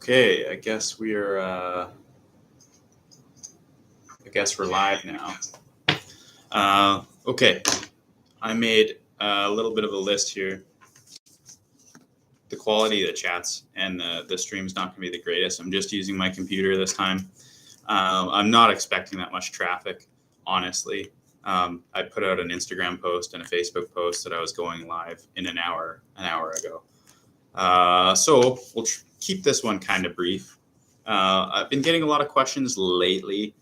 Okay, I guess we're live now. Okay, I made a little bit of a list here. The quality of the chats and the stream's not going to be the greatest. I'm just using my computer this time. I'm not expecting that much traffic, honestly. I put out an Instagram post and a Facebook post that I was going live in an hour ago. So we'll keep this one kind of brief. I've been getting a lot of questions lately,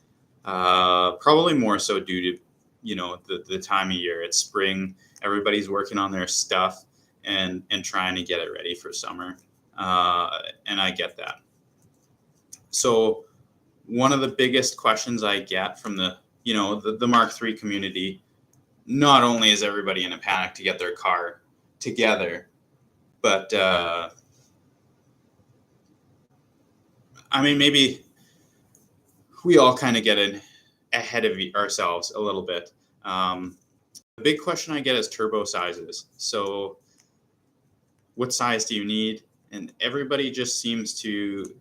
probably more so due to, the time of year. It's spring. Everybody's working on their stuff and trying to get it ready for summer. And I get that. So one of the biggest questions I get from the Mark III community, not only is everybody in a panic to get their car together, but maybe we all kind of get ahead of ourselves a little bit. The big question I get is turbo sizes. So what size do you need? And everybody just seems to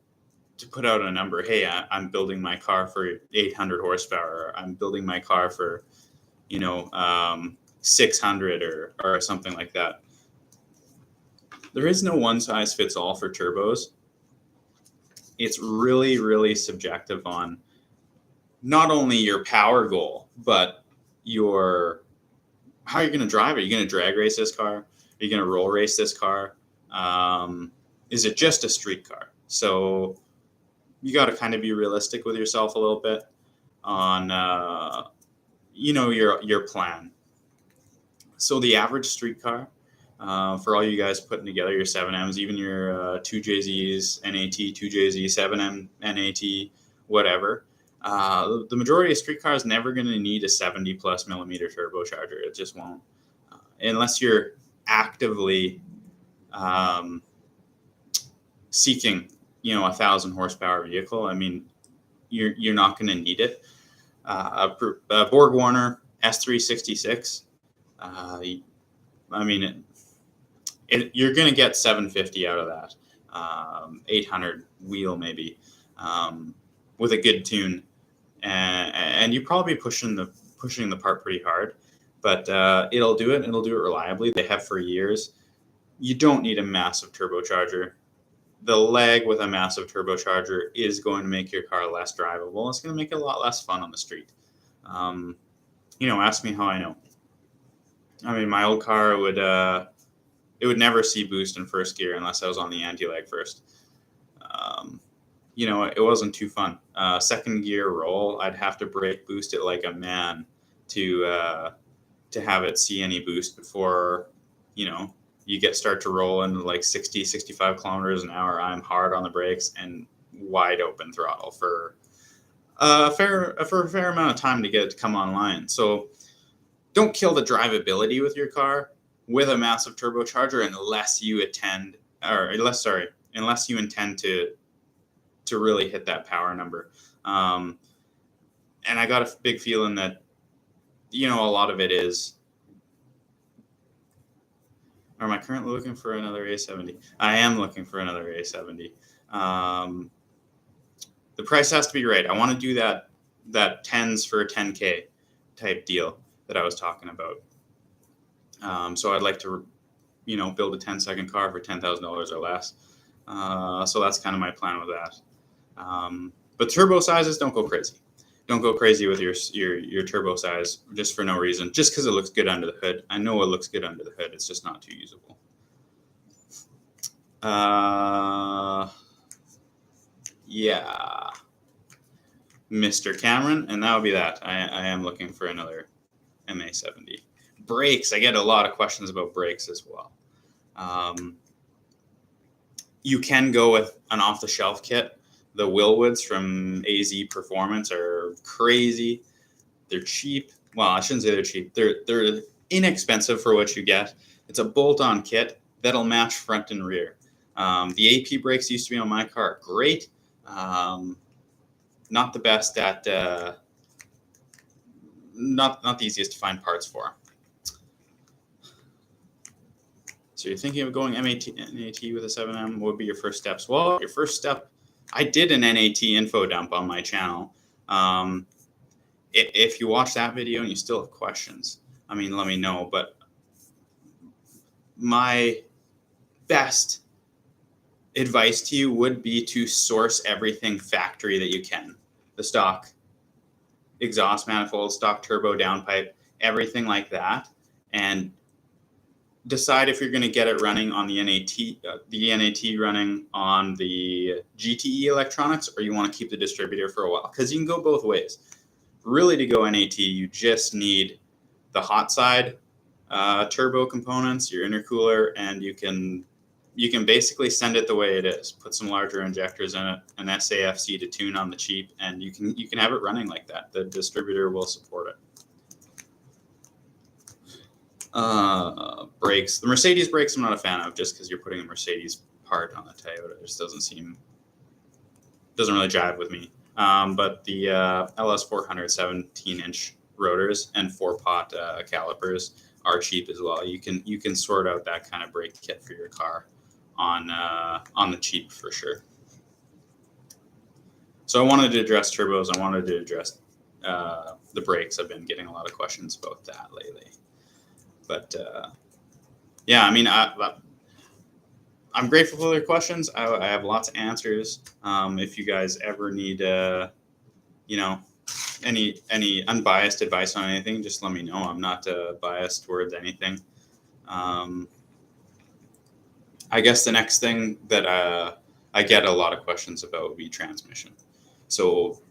put out a number. Hey, I'm building my car for 800 horsepower. Or I'm building my car for, 600 or something like that. There is no one size fits all for turbos. It's really, really subjective on not only your power goal, but how you're going to drive it. Are you going to drag race this car? Are you going to roll race this car? Is it just a street car? So you got to kind of be realistic with yourself a little bit on, your plan. So the average street car, for all you guys putting together your 7Ms, even your 2JZs, NAT, 2JZ, 7M, NAT, whatever, the majority of street cars never going to need a 70 plus millimeter turbocharger. It just won't, unless you're actively seeking, 1,000 horsepower vehicle. You're not going to need it. A Borg Warner S366. You're going to get 750 out of that. 800 wheel maybe, with a good tune, and you probably pushing the part pretty hard, but it'll do it. It'll do it reliably. They have for years. You don't need a massive turbocharger. The lag with a massive turbocharger is going to make your car less drivable. It's going to make it a lot less fun on the street. Ask me how I know. My old car would never see boost in first gear unless I was on the anti-lag first. It wasn't too fun. Second gear roll, I'd have to brake boost it like a man to have it see any boost before, you start to roll into like 60, 65 kilometers an hour. I'm hard on the brakes and wide open throttle for a fair amount of time to get it to come online. So don't kill the drivability with your car with a massive turbocharger unless you intend to really hit that power number. And I got a big feeling that, a lot of it is, or am I currently looking for another A70? I am looking for another A70. The price has to be right. I want to do that 10s for 10K type deal that I was talking about. So I'd like to, build a 10-second car for $10,000 or less. So that's kind of my plan with that. But turbo sizes, don't go crazy. Don't go crazy with your turbo size just for no reason. Just because it looks good under the hood. I know it looks good under the hood. It's just not too usable. Yeah. Mr. Cameron, and that would be that. I am looking for another MA70. Brakes. I get a lot of questions about brakes as well. You can go with an off-the-shelf kit. The Willwoods from AZ Performance are crazy. They're cheap. Well, I shouldn't say they're cheap. They're inexpensive for what you get. It's a bolt-on kit that'll match front and rear. The AP brakes used to be on my car. Great. Not the best at not the easiest to find parts for. So you're thinking of going NAT with a 7M. What would be your first steps? Well, your first step I did an NAT info dump on my channel. If you watch that video and you still have questions, I mean, let me know. But my best advice to you would be to source everything factory that you can. The stock exhaust manifold, stock turbo downpipe, everything like that, and decide if you're going to get it running on the NAT running on the GTE electronics, or you want to keep the distributor for a while, because you can go both ways. Really, to go NAT, you just need the hot side turbo components, your intercooler, and you can basically send it the way it is. Put some larger injectors in it, an SAFC to tune on the cheap, and you can have it running like that. The distributor will support it. Brakes. The Mercedes brakes I'm not a fan of, just because you're putting a Mercedes part on a Toyota. It just doesn't really jive with me. But the LS400 17-inch rotors and 4-pot calipers are cheap as well. You can sort out that kind of brake kit for your car on the cheap for sure. So I wanted to address turbos. I wanted to address the brakes. I've been getting a lot of questions about that lately. But yeah, I mean, I'm grateful for their questions. I have lots of answers. If you guys ever need, any unbiased advice on anything, just let me know. I'm not biased towards anything. I guess the next thing that I get a lot of questions about would be transmission. So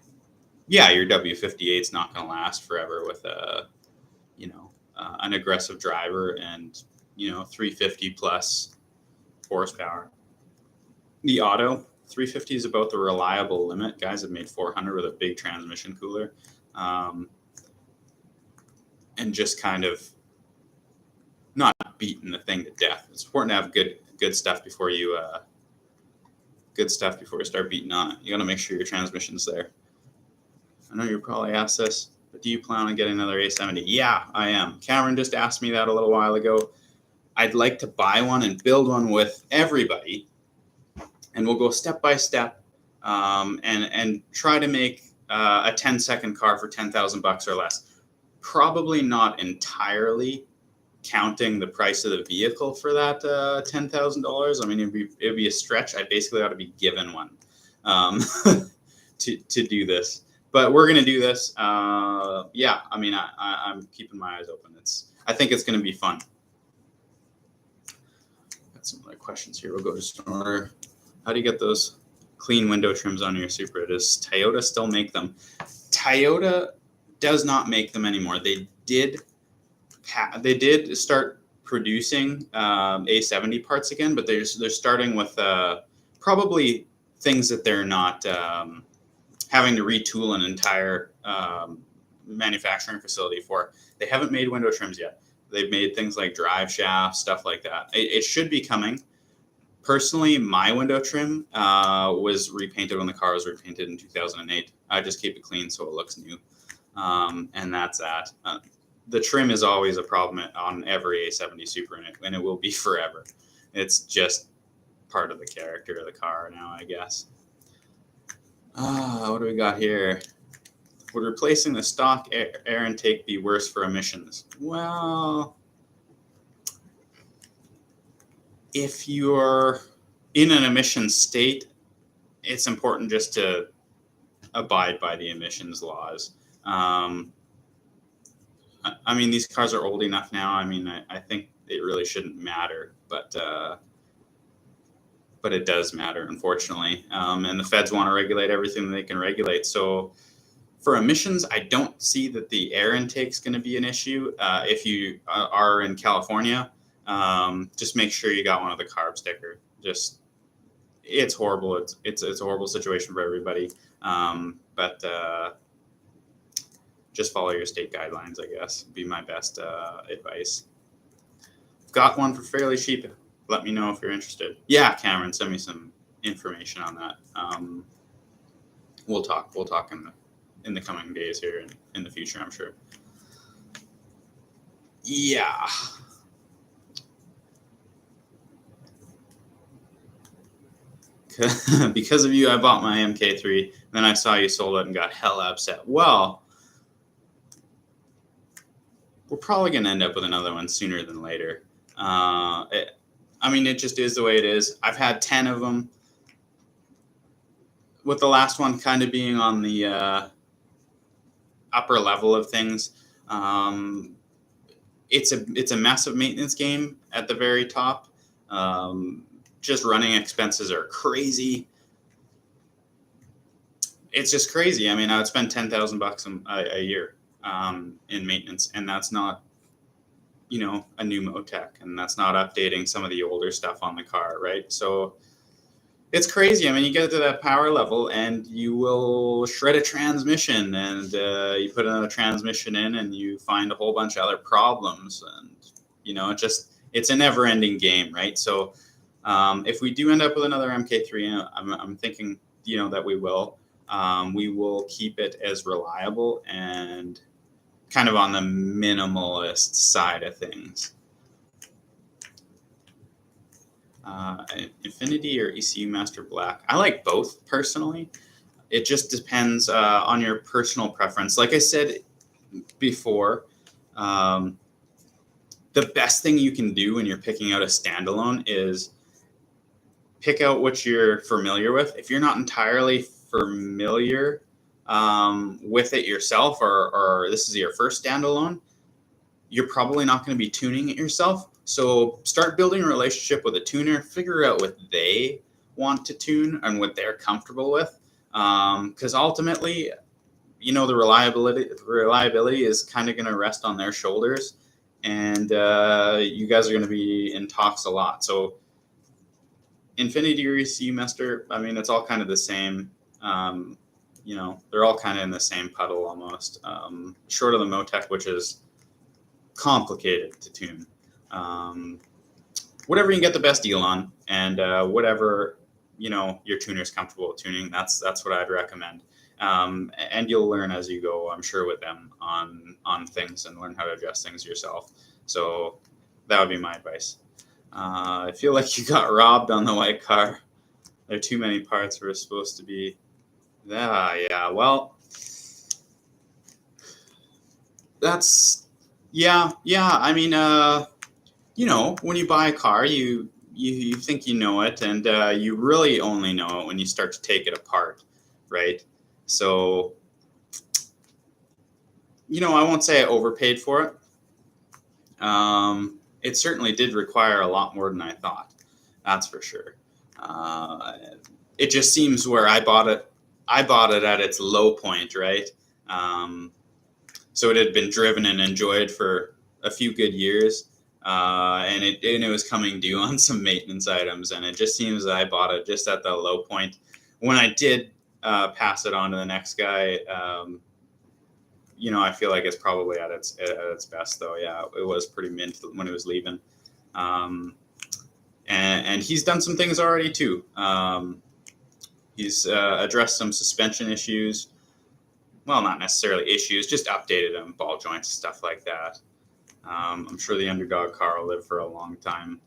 yeah, your W58 is not going to last forever with an aggressive driver and 350 plus horsepower. The auto 350 is about the reliable limit. Guys have made 400 with a big transmission cooler, and just kind of not beating the thing to death. It's important to have good stuff before you start beating on it. You got to make sure your transmission's there. I know you probably asked this, but do you plan on getting another A70? Yeah, I am. Cameron just asked me that a little while ago. I'd like to buy one and build one with everybody, and we'll go step by step, and try to make a 10-second car for $10,000 or less. Probably not entirely counting the price of the vehicle for that $10,000. I mean, it'd be a stretch. I basically ought to be given one to do this. But we're going to do this. Yeah, I mean, I'm keeping my eyes open. I think it's going to be fun. Got some other questions here. We'll go just in order. How do you get those clean window trims on your Supra? Does Toyota still make them? Toyota does not make them anymore. They did start producing A70 parts again, but they're starting with probably things that they're not having to retool an entire manufacturing facility for. They haven't made window trims yet. They've made things like drive shafts, stuff like that. It should be coming. Personally, my window trim was repainted when the car was repainted in 2008. I just keep it clean so it looks new. And that's that. The trim is always a problem on every A70 Supra, and it will be forever. It's just part of the character of the car now, I guess. What do we got here? Would replacing the stock air intake be worse for emissions? Well, if you're in an emission state, it's important just to abide by the emissions laws. I mean, these cars are old enough now. I mean, I think it really shouldn't matter, but it does matter, unfortunately. And the feds want to regulate everything that they can regulate. So for emissions, I don't see that the air intake is going to be an issue. If you are in California, just make sure you got one of the carb sticker. It's horrible. It's a horrible situation for everybody. But just follow your state guidelines, I guess, would be my best advice. Got one for fairly cheap. Let me know if you're interested. Yeah, Cameron, send me some information on that. We'll talk in the coming days here and in the future, I'm sure. Yeah. because of you, I bought my MK3. Then I saw you sold it and got hella upset. Well, we're probably going to end up with another one sooner than later. It just is the way it is. I've had 10 of them, with the last one kind of being on the upper level of things. It's a massive maintenance game at the very top. Just running expenses are crazy. It's just crazy. I mean, I would spend $10,000 a year in maintenance, and that's not, a new Motec, and that's not updating some of the older stuff on the car, right? So it's crazy. I mean, you get to that power level, and you will shred a transmission, and you put another transmission in, and you find a whole bunch of other problems, and it's a never-ending game, right? So if we do end up with another MK3, I'm thinking, that we will keep it as reliable and kind of on the minimalist side of things. Infinity or ECU Master Black? I like both personally. It just depends on your personal preference. Like I said before, the best thing you can do when you're picking out a standalone is pick out what you're familiar with. If you're not entirely familiar with it yourself, or this is your first standalone, you're probably not going to be tuning it yourself. So start building a relationship with a tuner, figure out what they want to tune and what they're comfortable with. Because ultimately, the reliability is kind of going to rest on their shoulders, and you guys are going to be in talks a lot. So Infinity or ECU Master, it's all kind of the same. They're all kind of in the same puddle almost, short of the Motec, which is complicated to tune. Whatever you can get the best deal on, and whatever your tuner's comfortable with tuning, that's what I'd recommend. And you'll learn as you go, I'm sure, with them on things, and learn how to adjust things yourself. So that would be my advice. I feel like you got robbed on the white car. There are too many parts were supposed to be. Yeah. Well, that's yeah. When you buy a car, you think you know it, and you really only know it when you start to take it apart, right? So, I won't say I overpaid for it. It certainly did require a lot more than I thought. That's for sure. It just seems where I bought it at its low point, right? So it had been driven and enjoyed for a few good years, and it was coming due on some maintenance items, and it just seems that I bought it just at the low point. When I did pass it on to the next guy, I feel like it's probably at its best, though. Yeah, it was pretty mint when it was leaving, and he's done some things already too. He's addressed some suspension issues. Well, not necessarily issues, just updated them, ball joints, stuff like that. I'm sure the underdog car will live for a long time.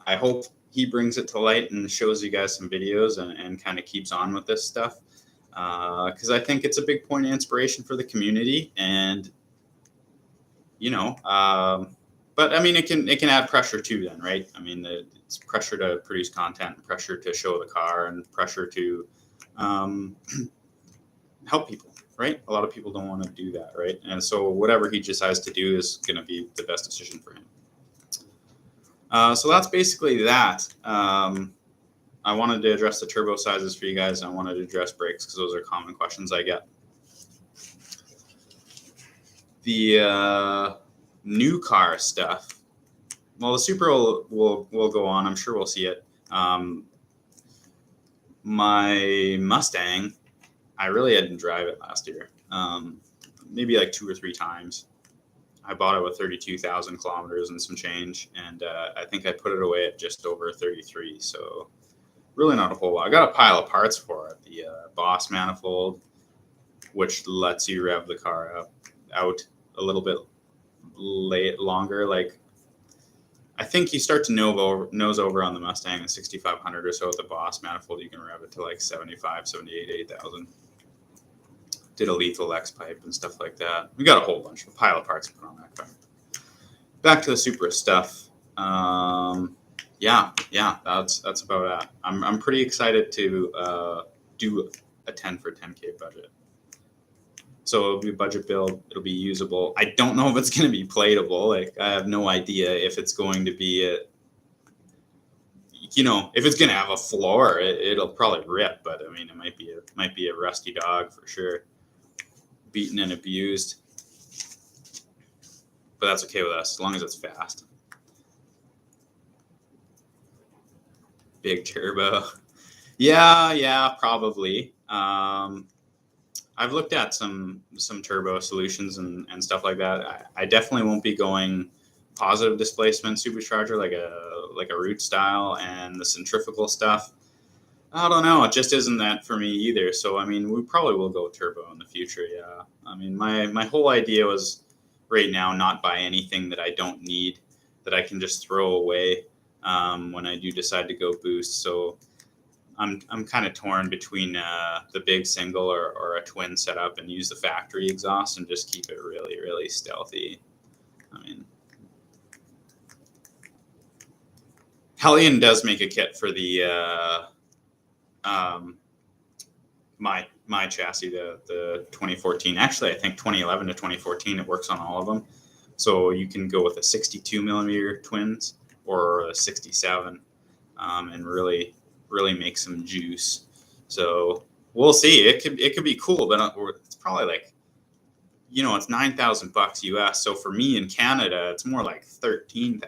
I hope he brings it to light and shows you guys some videos and kind of keeps on with this stuff. Because I think it's a big point of inspiration for the community, and but it can add pressure too. Then, right? It's pressure to produce content, pressure to show the car, and pressure to help people. Right? A lot of people don't want to do that, right? And so whatever he decides to do is going to be the best decision for him. So that's basically that. I wanted to address the turbo sizes for you guys. I wanted to address brakes because those are common questions I get. The new car stuff. Well, the Supra will go on. I'm sure we'll see it. My Mustang, I really didn't drive it last year. Maybe like 2 or 3 times. I bought it with 32,000 kilometers and some change, and I think I put it away at just over 33. So really not a whole lot. I got a pile of parts for it. The Boss manifold, which lets you rev the car out a little bit longer. Like I think you start to nose over on the Mustang at 6,500 or so with the Boss manifold. You can rev it to like 75, 78, 8,000. Did a lethal X pipe and stuff like that. We got a whole bunch of pile of parts put on that car. Back to the Supra stuff. Yeah, that's about it. I'm pretty excited to do a 10 for 10K budget. So it'll be a budget build. It'll be usable. I don't know if it's going to be plateable. Like, I have no idea if it's going to be if it's going to have a floor. It'll probably rip. But I mean, it might be a rusty dog for sure, beaten and abused. But that's okay with us as long as it's fast. Big turbo. Yeah, probably. I've looked at some turbo solutions and stuff like that. I definitely won't be going positive displacement supercharger like a root style, and the centrifugal stuff. I don't know. It just isn't that for me either. So I mean, we probably will go turbo in the future. Yeah. I mean, my whole idea was right now not buy anything that I don't need, that I can just throw away when I do decide to go boost. So I'm kind of torn between the big single or a twin setup and use the factory exhaust and just keep it really, really stealthy. I mean, Hellion does make a kit for the my chassis, the 2014. Actually, I think 2011 to 2014, it works on all of them. So you can go with a 62 millimeter twins or a 67 and really make some juice. So we'll see. It could be cool, but it's probably like, it's $9,000 US. So for me in Canada, it's more like $13,000.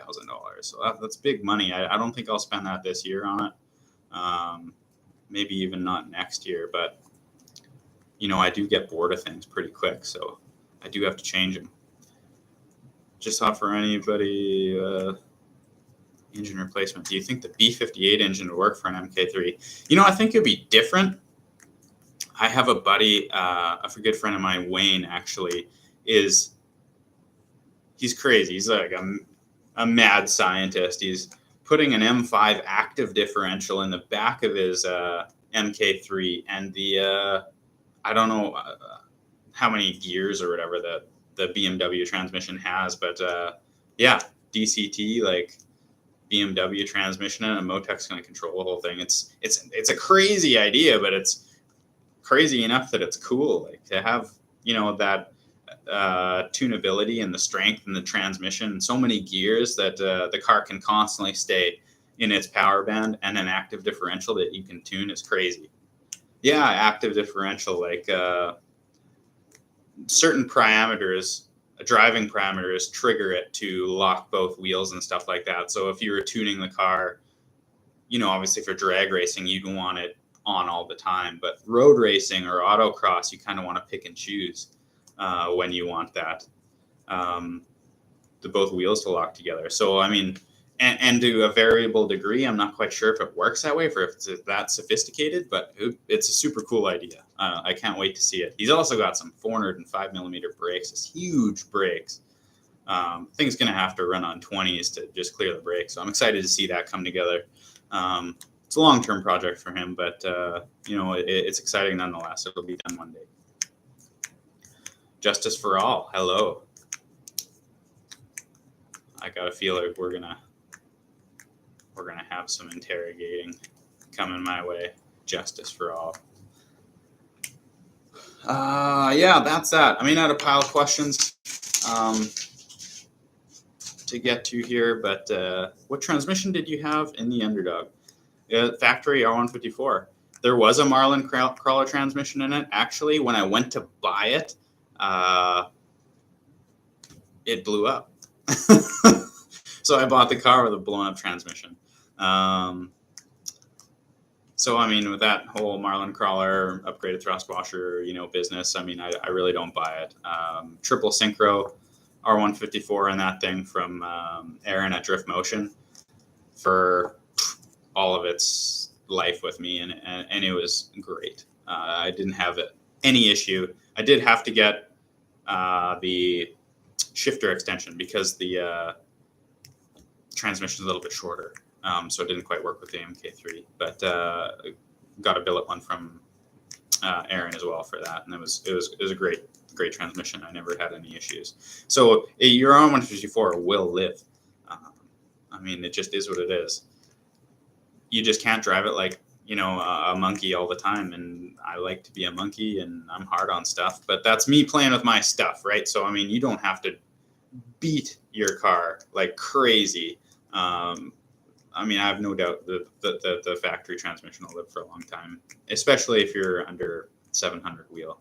So that's big money. I don't think I'll spend that this year on it. Maybe even not next year, but I do get bored of things pretty quick, so I do have to change them. Just offer anybody engine replacement. Do you think the B58 engine would work for an MK3? I think it'd be different. I have a buddy, a good friend of mine, Wayne, actually, he's crazy. He's like a mad scientist. He's putting an M5 active differential in the back of his MK3, and the I don't know how many gears or whatever the BMW transmission has, but yeah, DCT, like BMW transmission, and Motec's going to control the whole thing. It's a crazy idea, but it's crazy enough that it's cool. Like, to have that tunability and the strength and the transmission and so many gears that the car can constantly stay in its power band, and an active differential that you can tune is crazy. Yeah, active differential, like certain parameters, driving parameters, trigger it to lock both wheels and stuff like that. So if you were tuning the car, obviously for drag racing, you'd want it on all the time. But road racing or autocross, you kind of want to pick and choose when you want that, the both wheels to lock together. So, I mean, and to a variable degree, I'm not quite sure if it works that way, if it's that sophisticated, but it's a super cool idea. I can't wait to see it. He's also got some 405 millimeter brakes, it's huge brakes. Thing's going to have to run on 20s to just clear the brakes. So I'm excited to see that come together. It's a long-term project for him, but it's exciting nonetheless. It'll be done one day. Justice for all. Hello. I got a feel like we're gonna have some interrogating coming my way. Justice for all. Yeah, that's that. I mean, I had a pile of questions to get to here, but what transmission did you have in the Underdog? Factory R154. There was a Marlin crawler transmission in it. Actually, when I went to buy it, it blew up. So I bought the car with a blown up transmission. So, I mean, with that whole Marlin crawler, upgraded thrust washer, business, I mean, I really don't buy it. Triple synchro R154 and that thing from Aaron at Drift Motion for all of its life with me, and it was great. I didn't have any issue. I did have to get the shifter extension because the transmission is a little bit shorter, so it didn't quite work with the MK3. But got a billet one from Aaron as well for that, and it was a great transmission. I never had any issues. So your R154 will live. I mean, it just is what it is. You just can't drive it like, you know, a monkey all the time. And I like to be a monkey, and I'm hard on stuff. But that's me playing with my stuff, right? So I mean, you don't have to beat your car like crazy. I mean, I have no doubt the factory transmission will live for a long time, especially if you're under 700 wheel.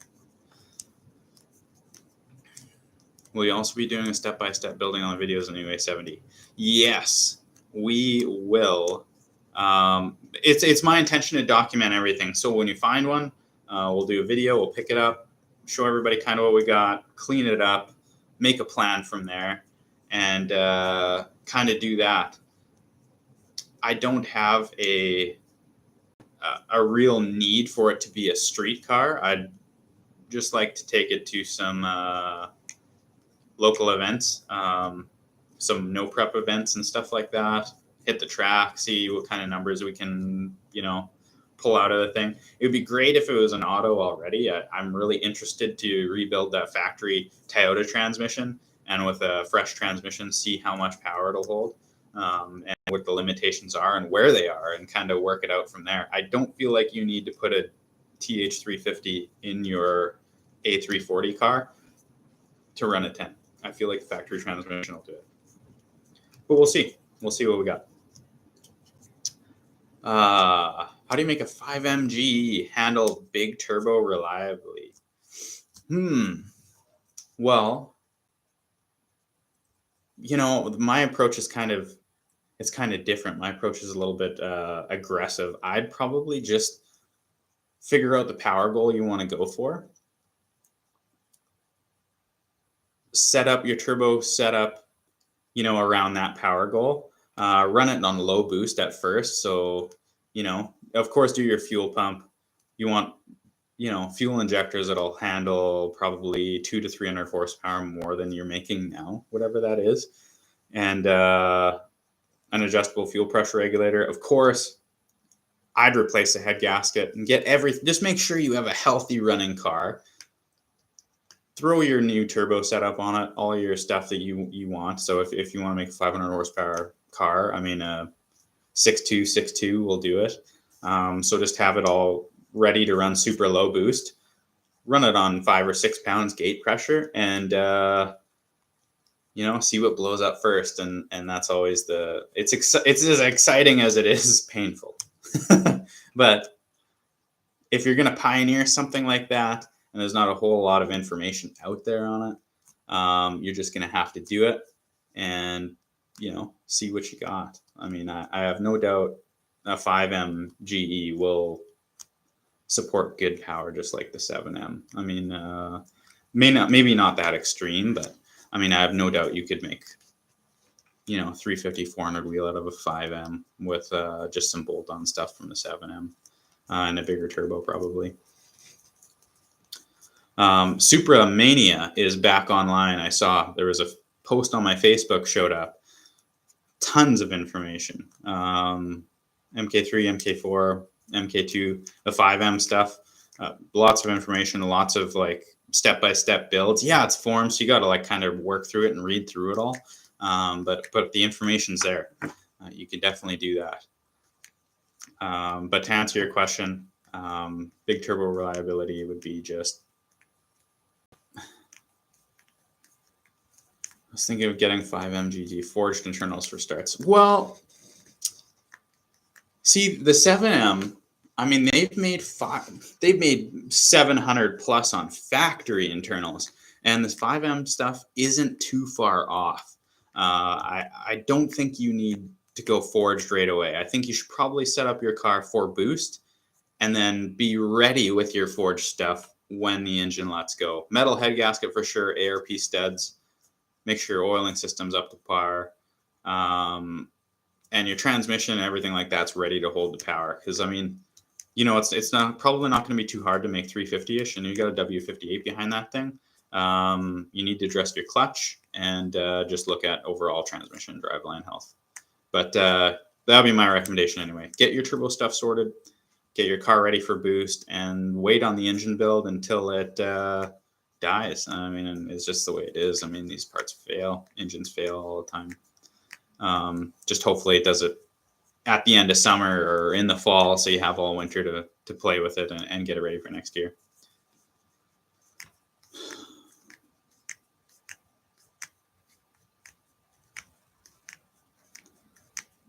Will you also be doing a step-by-step building on the videos in the UA70? Yes, we will. It's my intention to document everything. So when you find one, we'll do a video, we'll pick it up, show everybody kind of what we got, clean it up, make a plan from there, and kind of do that. I don't have a real need for it to be a street car. I'd just like to take it to some local events, some no prep events and stuff like that. Hit the track, see what kind of numbers we can, you know, pull out of the thing. It would be great if it was an auto already. I'm really interested to rebuild that factory Toyota transmission, and with a fresh transmission, see how much power it'll hold, and what the limitations are and where they are, and kind of work it out from there. I don't feel like you need to put a TH350 in your A340 car to run a 10. I feel like the factory transmission will do it. But we'll see. We'll see what we got. How do you make a 5MG handle big turbo reliably? Well, you know, my approach is kind of different. My approach is a little bit aggressive. I'd probably just figure out the power goal you want to go for. Set up your turbo setup, you know, around that power goal. Run it on low boost at first. So, you know, of course, do your fuel pump. You want, you know, fuel injectors that'll handle probably 200 to 300 horsepower more than you're making now, whatever that is. And an adjustable fuel pressure regulator. Of course, I'd replace the head gasket and get everything. Just make sure you have a healthy running car. Throw your new turbo setup on it, all your stuff that you want. So if you want to make a 500 horsepower car, I mean, 6.2 will do it. So just have it all ready to run super low boost. Run it on 5 or 6 pounds gate pressure, and you know, see what blows up first. And that's always it's as exciting as it is painful. But if you're going to pioneer something like that, and there's not a whole lot of information out there on it, you're just going to have to do it and, you know, see what you got. I mean, I have no doubt a 5M GE will support good power just like the 7M. I mean, maybe not that extreme, but I mean, I have no doubt you could make, you know, 350, 400 wheel out of a 5M with just some bolt-on stuff from the 7M and a bigger turbo probably. Supra Mania is back online. I saw there was a post on my Facebook showed up. Tons of information. MK3, MK4, MK2, the 5M stuff. Lots of information, lots of like step-by-step builds. Yeah, it's forms, so you got to like kind of work through it and read through it all. But the information's there. You could definitely do that. But to answer your question, big turbo reliability would be just. I was thinking of getting 5MGG forged internals for starts. Well, see, the 7M, I mean, they've made 700 plus on factory internals, and this 5M stuff isn't too far off. I don't think you need to go forged right away. I think you should probably set up your car for boost and then be ready with your forged stuff when the engine lets go. Metal head gasket for sure, ARP studs. Make sure your oiling system's up to par, and your transmission and everything like that's ready to hold the power. Because I mean, you know, it's probably not going to be too hard to make 350-ish, and you got a W58 behind that thing. You need to address your clutch and just look at overall transmission driveline health. But that'll be my recommendation anyway. Get your turbo stuff sorted, get your car ready for boost, and wait on the engine build until it dies. I mean, it's just the way it is. I mean, these parts fail, engines fail all the time. Just hopefully it does it at the end of summer or in the fall, so you have all winter to play with it and get it ready for next year.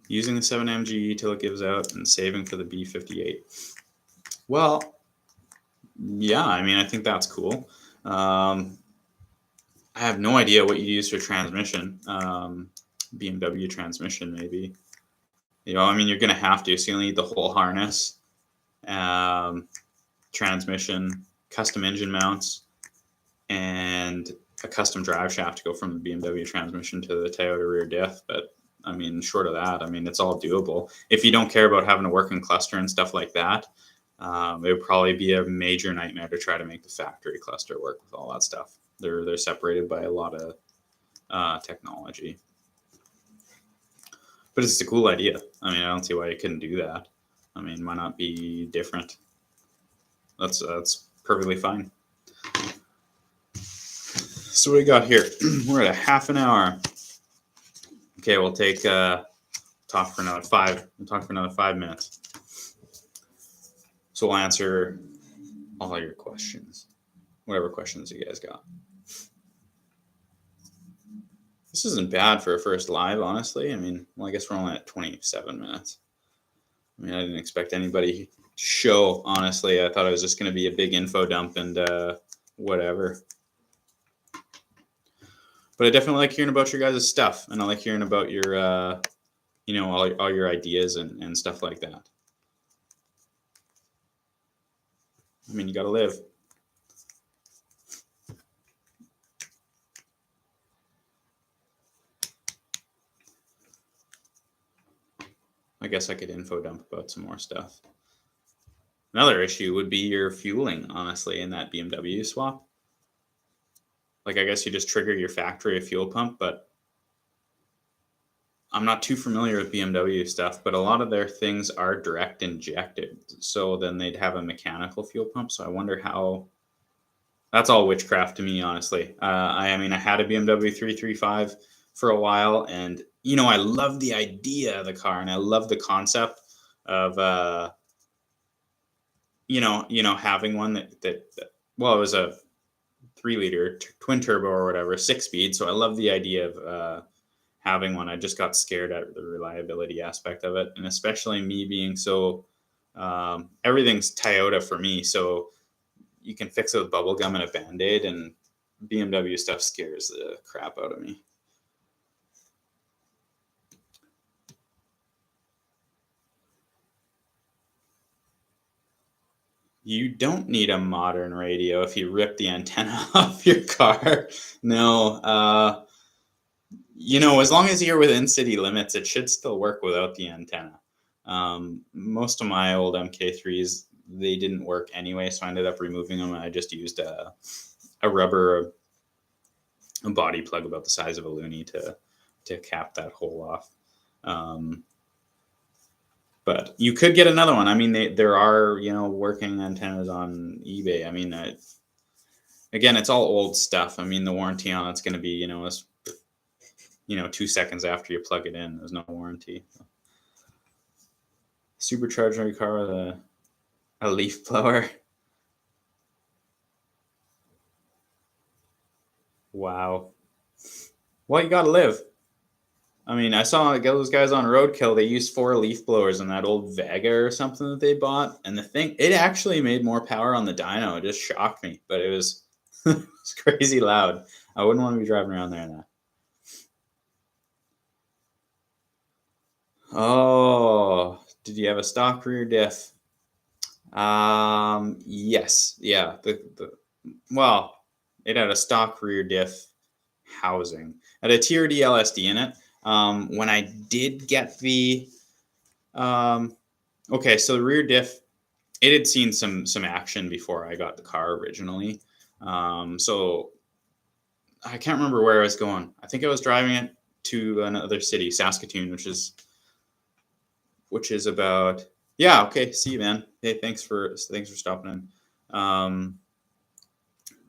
Using the 7MGE till it gives out and saving for the B58. Well, yeah, I mean, I think that's cool. I have no idea what you use for transmission. BMW transmission, maybe. I mean, you're going to have to. So you'll need the whole harness, transmission, custom engine mounts, and a custom drive shaft to go from the BMW transmission to the Toyota rear diff. But I mean, short of that, I mean, it's all doable. If you don't care about having a working cluster and stuff like that, it would probably be a major nightmare to try to make the factory cluster work with all that stuff. They're separated by a lot of technology. But it's a cool idea. I mean, I don't see why you couldn't do that. I mean, why not be different? That's perfectly fine. So what do we got here? We're at a half an hour. Okay, we'll take talk for another 5. We'll talk for another 5 minutes. So we'll answer all your questions, whatever questions you guys got. This isn't bad for a first live, honestly. I mean, well, I guess we're only at 27 minutes. I mean, I didn't expect anybody to show, honestly. I thought it was just going to be a big info dump and whatever. But I definitely like hearing about your guys' stuff, and I like hearing about your, all your ideas and stuff like that. I mean, you got to live. I guess I could info dump about some more stuff. Another issue would be your fueling, honestly, in that BMW swap. Like, I guess you just trigger your factory fuel pump, but I'm not too familiar with BMW stuff, but a lot of their things are direct injected. So then they'd have a mechanical fuel pump. So I wonder how. That's all witchcraft to me, honestly. I mean, I had a BMW 335 for a while, and I love the idea of the car, and I love the concept of having one that well, it was a 3-liter twin turbo or whatever, 6-speed. So I love the idea of having one. I just got scared at the reliability aspect of it, and especially me being so everything's Toyota for me. So you can fix it with bubble gum and a Band-Aid, and BMW stuff scares the crap out of me. You don't need a modern radio if you rip the antenna off your car. No, as long as you're within city limits, it should still work without the antenna. Most of my old MK3s, they didn't work anyway, so I ended up removing them, and I just used a rubber body plug about the size of a loonie to cap that hole off. But you could get another one. I mean, there are working antennas on eBay. I mean, again, it's all old stuff. I mean, the warranty on it's going to be 2 seconds after you plug it in. There's no warranty. Supercharged your car with a leaf blower. Wow. Well, you got to live. I mean, I saw those guys on Roadkill. They used 4 leaf blowers in that old Vega or something that they bought, and it actually made more power on the dyno. It just shocked me, but it was it's crazy loud. I wouldn't want to be driving around there in that. Oh, did you have a stock rear diff? Yes, yeah. Well, it had a stock rear diff housing. It had a TRD LSD in it. When I did get the, okay, so the rear diff, it had seen some action before I got the car originally. So I can't remember where I was going. I think I was driving it to another city, Saskatoon, which is which is about, yeah, okay, see you, man. Hey, thanks for stopping in.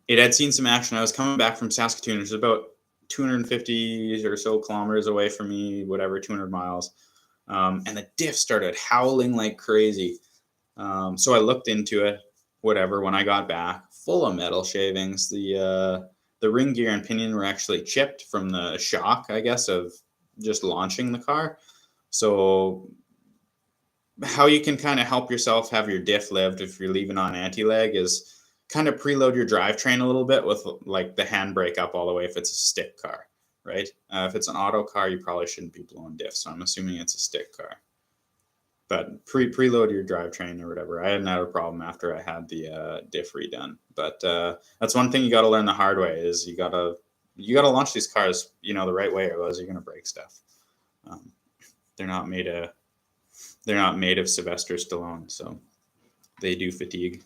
It had seen some action. I was coming back from Saskatoon. It was about 250 or so kilometers away from me, whatever, 200 miles. And the diff started howling like crazy. So I looked into it, whatever, when I got back, full of metal shavings. The ring gear and pinion were actually chipped from the shock, I guess, of just launching the car. So how you can kind of help yourself have your diff lived if you're leaving on anti-lag is kind of preload your drivetrain a little bit with like the handbrake up all the way if it's a stick car, right? If it's an auto car, you probably shouldn't be blowing diff. So I'm assuming it's a stick car. But preload your drivetrain or whatever. I hadn't had a problem after I had the diff redone. But that's one thing you got to learn the hard way is you got to launch these cars, you know, the right way, or otherwise you're going to break stuff. They're not made of Sylvester Stallone, so they do fatigue.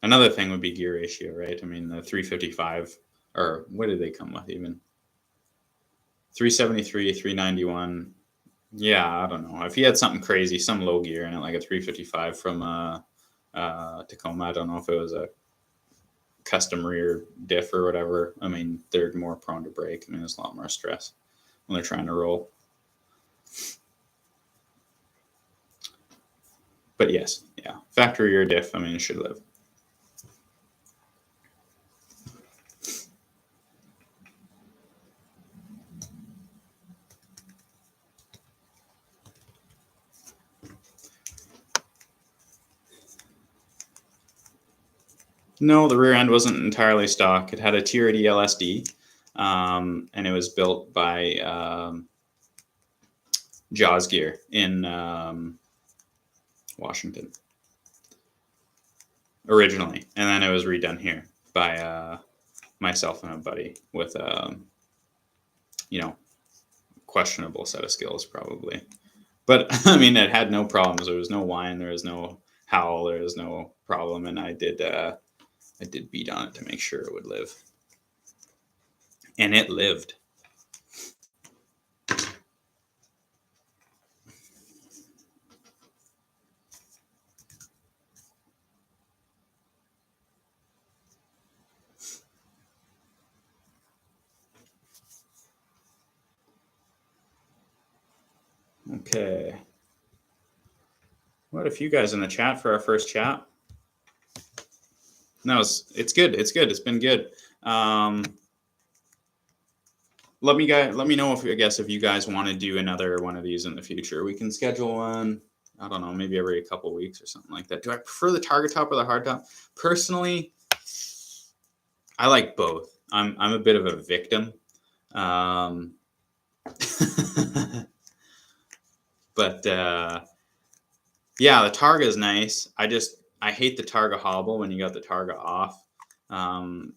Another thing would be gear ratio, right? I mean, the 355, or what did they come with even? 373, 391. Yeah, I don't know. If you had something crazy, some low gear in it, like a 355 from Tacoma, I don't know if it was a custom rear diff or whatever. I mean, they're more prone to break. I mean, there's a lot more stress when they're trying to roll. But yes, yeah, factory rear diff, I mean, it should live. No, the rear end wasn't entirely stock. It had a TRD LSD, and it was built by Jaws Gear in Washington originally, and then it was redone here by myself and a buddy with questionable set of skills probably. But I mean, it had no problems. There was no whine, there was no howl, there was no problem, and I did beat on it to make sure it would live. And it lived. Okay. What a few guys in the chat for our first chat. No, it's good. It's good. It's been good. Let me know if you guys want to do another one of these in the future. We can schedule one. I don't know, maybe every couple weeks or something like that. Do I prefer the target top or the hard top? Personally, I like both. I'm a bit of a victim. But yeah, the Targa is nice. I hate the Targa hobble when you got the Targa off.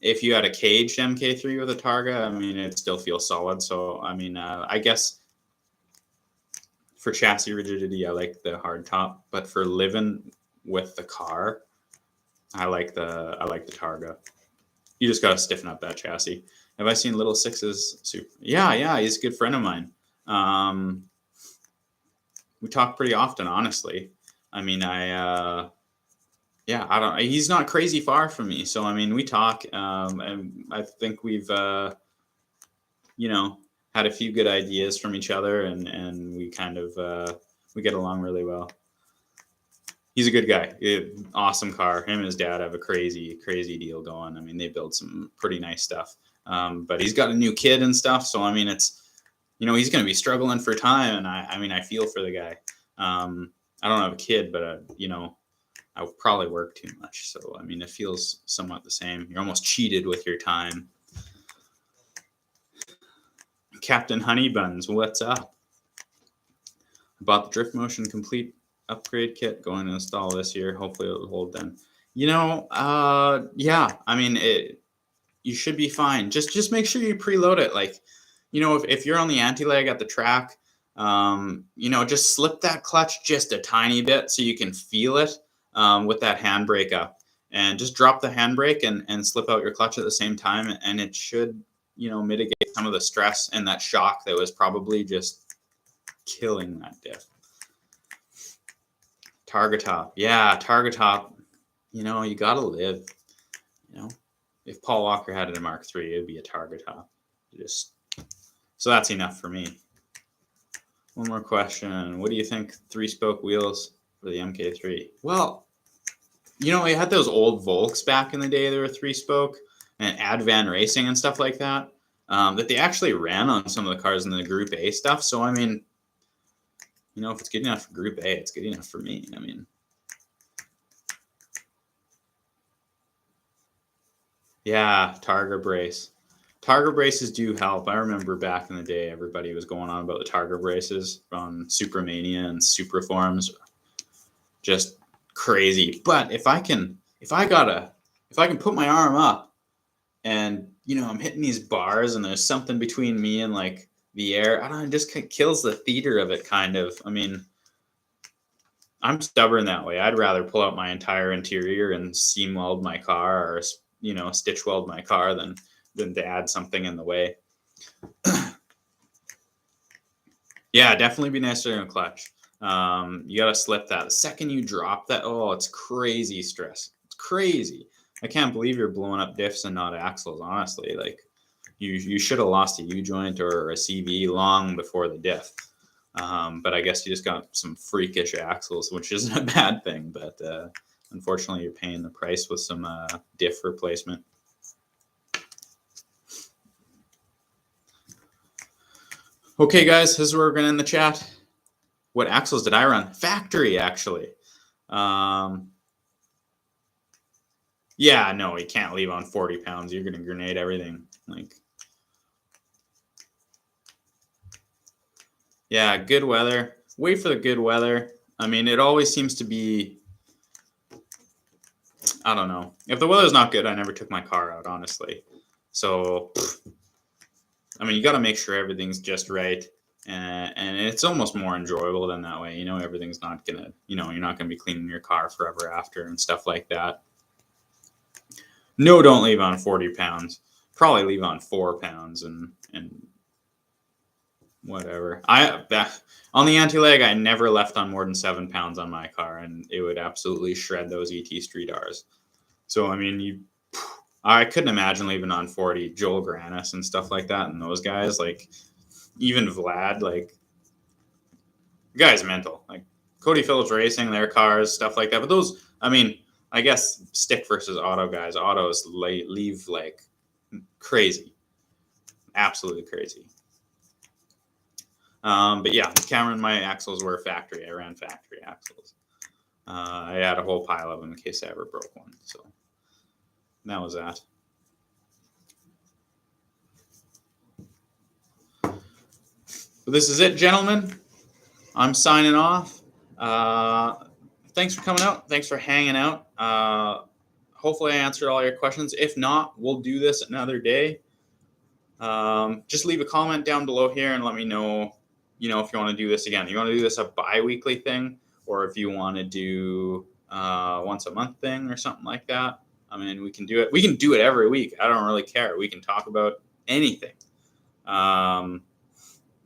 If you had a caged MK3 with a Targa, I mean, it still feels solid. So, I mean, I guess for chassis rigidity, I like the hard top. But for living with the car, I like the Targa. You just got to stiffen up that chassis. Have I seen Little Six's Supra? Yeah, he's a good friend of mine. We talk pretty often, honestly. I mean, he's not crazy far from me. So, I mean, we talk, and I think we've, had a few good ideas from each other, and we kind of, we get along really well. He's a good guy. Awesome car. Him and his dad have a crazy, crazy deal going. I mean, they build some pretty nice stuff. But he's got a new kid and stuff. So, I mean, it's, he's going to be struggling for time. And I feel for the guy. I don't have a kid, but, I would probably work too much. So, I mean, it feels somewhat the same. You're almost cheated with your time. Captain Honeybuns, what's up? I bought the Drift Motion Complete upgrade kit, going to install this year. Hopefully it'll hold then. Yeah, I mean, you should be fine. Just make sure you preload it. Like, if you're on the anti-lag at the track, just slip that clutch just a tiny bit so you can feel it with that handbrake up, and just drop the handbrake and slip out your clutch at the same time, and it should, mitigate some of the stress and that shock that was probably just killing that diff. Targa top. Yeah, Targa top. You know, you got to live. You know, if Paul Walker had it in Mark III, it would be a Targa top. So that's enough for me. One more question. What do you think 3-spoke wheels for the MK3? Well, you know, we had those old Volks back in the day that were 3-spoke and Advan Racing and stuff like that, that they actually ran on some of the cars in the Group A stuff. So, I mean, you know, if it's good enough for Group A, it's good enough for me. I mean, yeah, Targa brace. Targa braces do help. I remember back in the day, everybody was going on about the Targa braces on Supramania and Supra forums. Just crazy. But if I can put my arm up and, you know, I'm hitting these bars and there's something between me and like the air, I don't know, it just kills the theater of it kind of. I mean, I'm stubborn that way. I'd rather pull out my entire interior and seam weld my car or, you know, stitch weld my car than to add something in the way. Yeah, definitely be nicer in a clutch. You got to slip that. The second you drop that, oh, it's crazy stress. It's crazy. I can't believe you're blowing up diffs and not axles, honestly. Like, you should have lost a U-joint or a CV long before the diff. But I guess you just got some freakish axles, which isn't a bad thing. But unfortunately, you're paying the price with some diff replacement. Okay, guys, this is where we're going to end the chat. What axles did I run? Factory, actually. Yeah, no, you can't leave on 40 pounds. You're going to grenade everything. Like, yeah, good weather. Wait for the good weather. I mean, it always seems to be, I don't know. If the weather's not good, I never took my car out, honestly. So, I mean, you got to make sure everything's just right. And it's almost more enjoyable than that way. You know, everything's not going to, you know, you're not going to be cleaning your car forever after and stuff like that. No, don't leave on 40 pounds. Probably leave on 4 pounds and whatever. On the anti-lag, I never left on more than 7 pounds on my car, and it would absolutely shred those ET Street Rs. So, I mean, I couldn't imagine leaving on 40. Joel Granis and stuff like that, and those guys, like, even Vlad, like, the guy's mental. Like, Cody Phillips Racing, their cars, stuff like that. But those, I mean, I guess stick versus auto guys. Autos leave like crazy, absolutely crazy. But yeah, Cameron, my axles were factory. I ran factory axles. I had a whole pile of them in case I ever broke one. So that was that. But this is it, gentlemen. I'm signing off. Thanks for coming out. Thanks for hanging out. Hopefully I answered all your questions. If not, we'll do this another day. Just leave a comment down below here and let me know, you know, if you want to do this again. You want to do this a bi-weekly thing, or if you want to do once a month thing or something like that. I mean, we can do it. We can do it every week. I don't really care. We can talk about anything.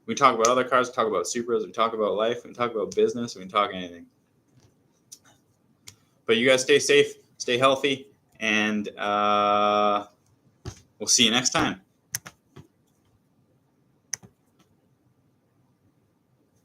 We talk about other cars. We talk about Supras. We talk about life. We can talk about business. We can talk anything. But you guys stay safe, stay healthy, and we'll see you next time.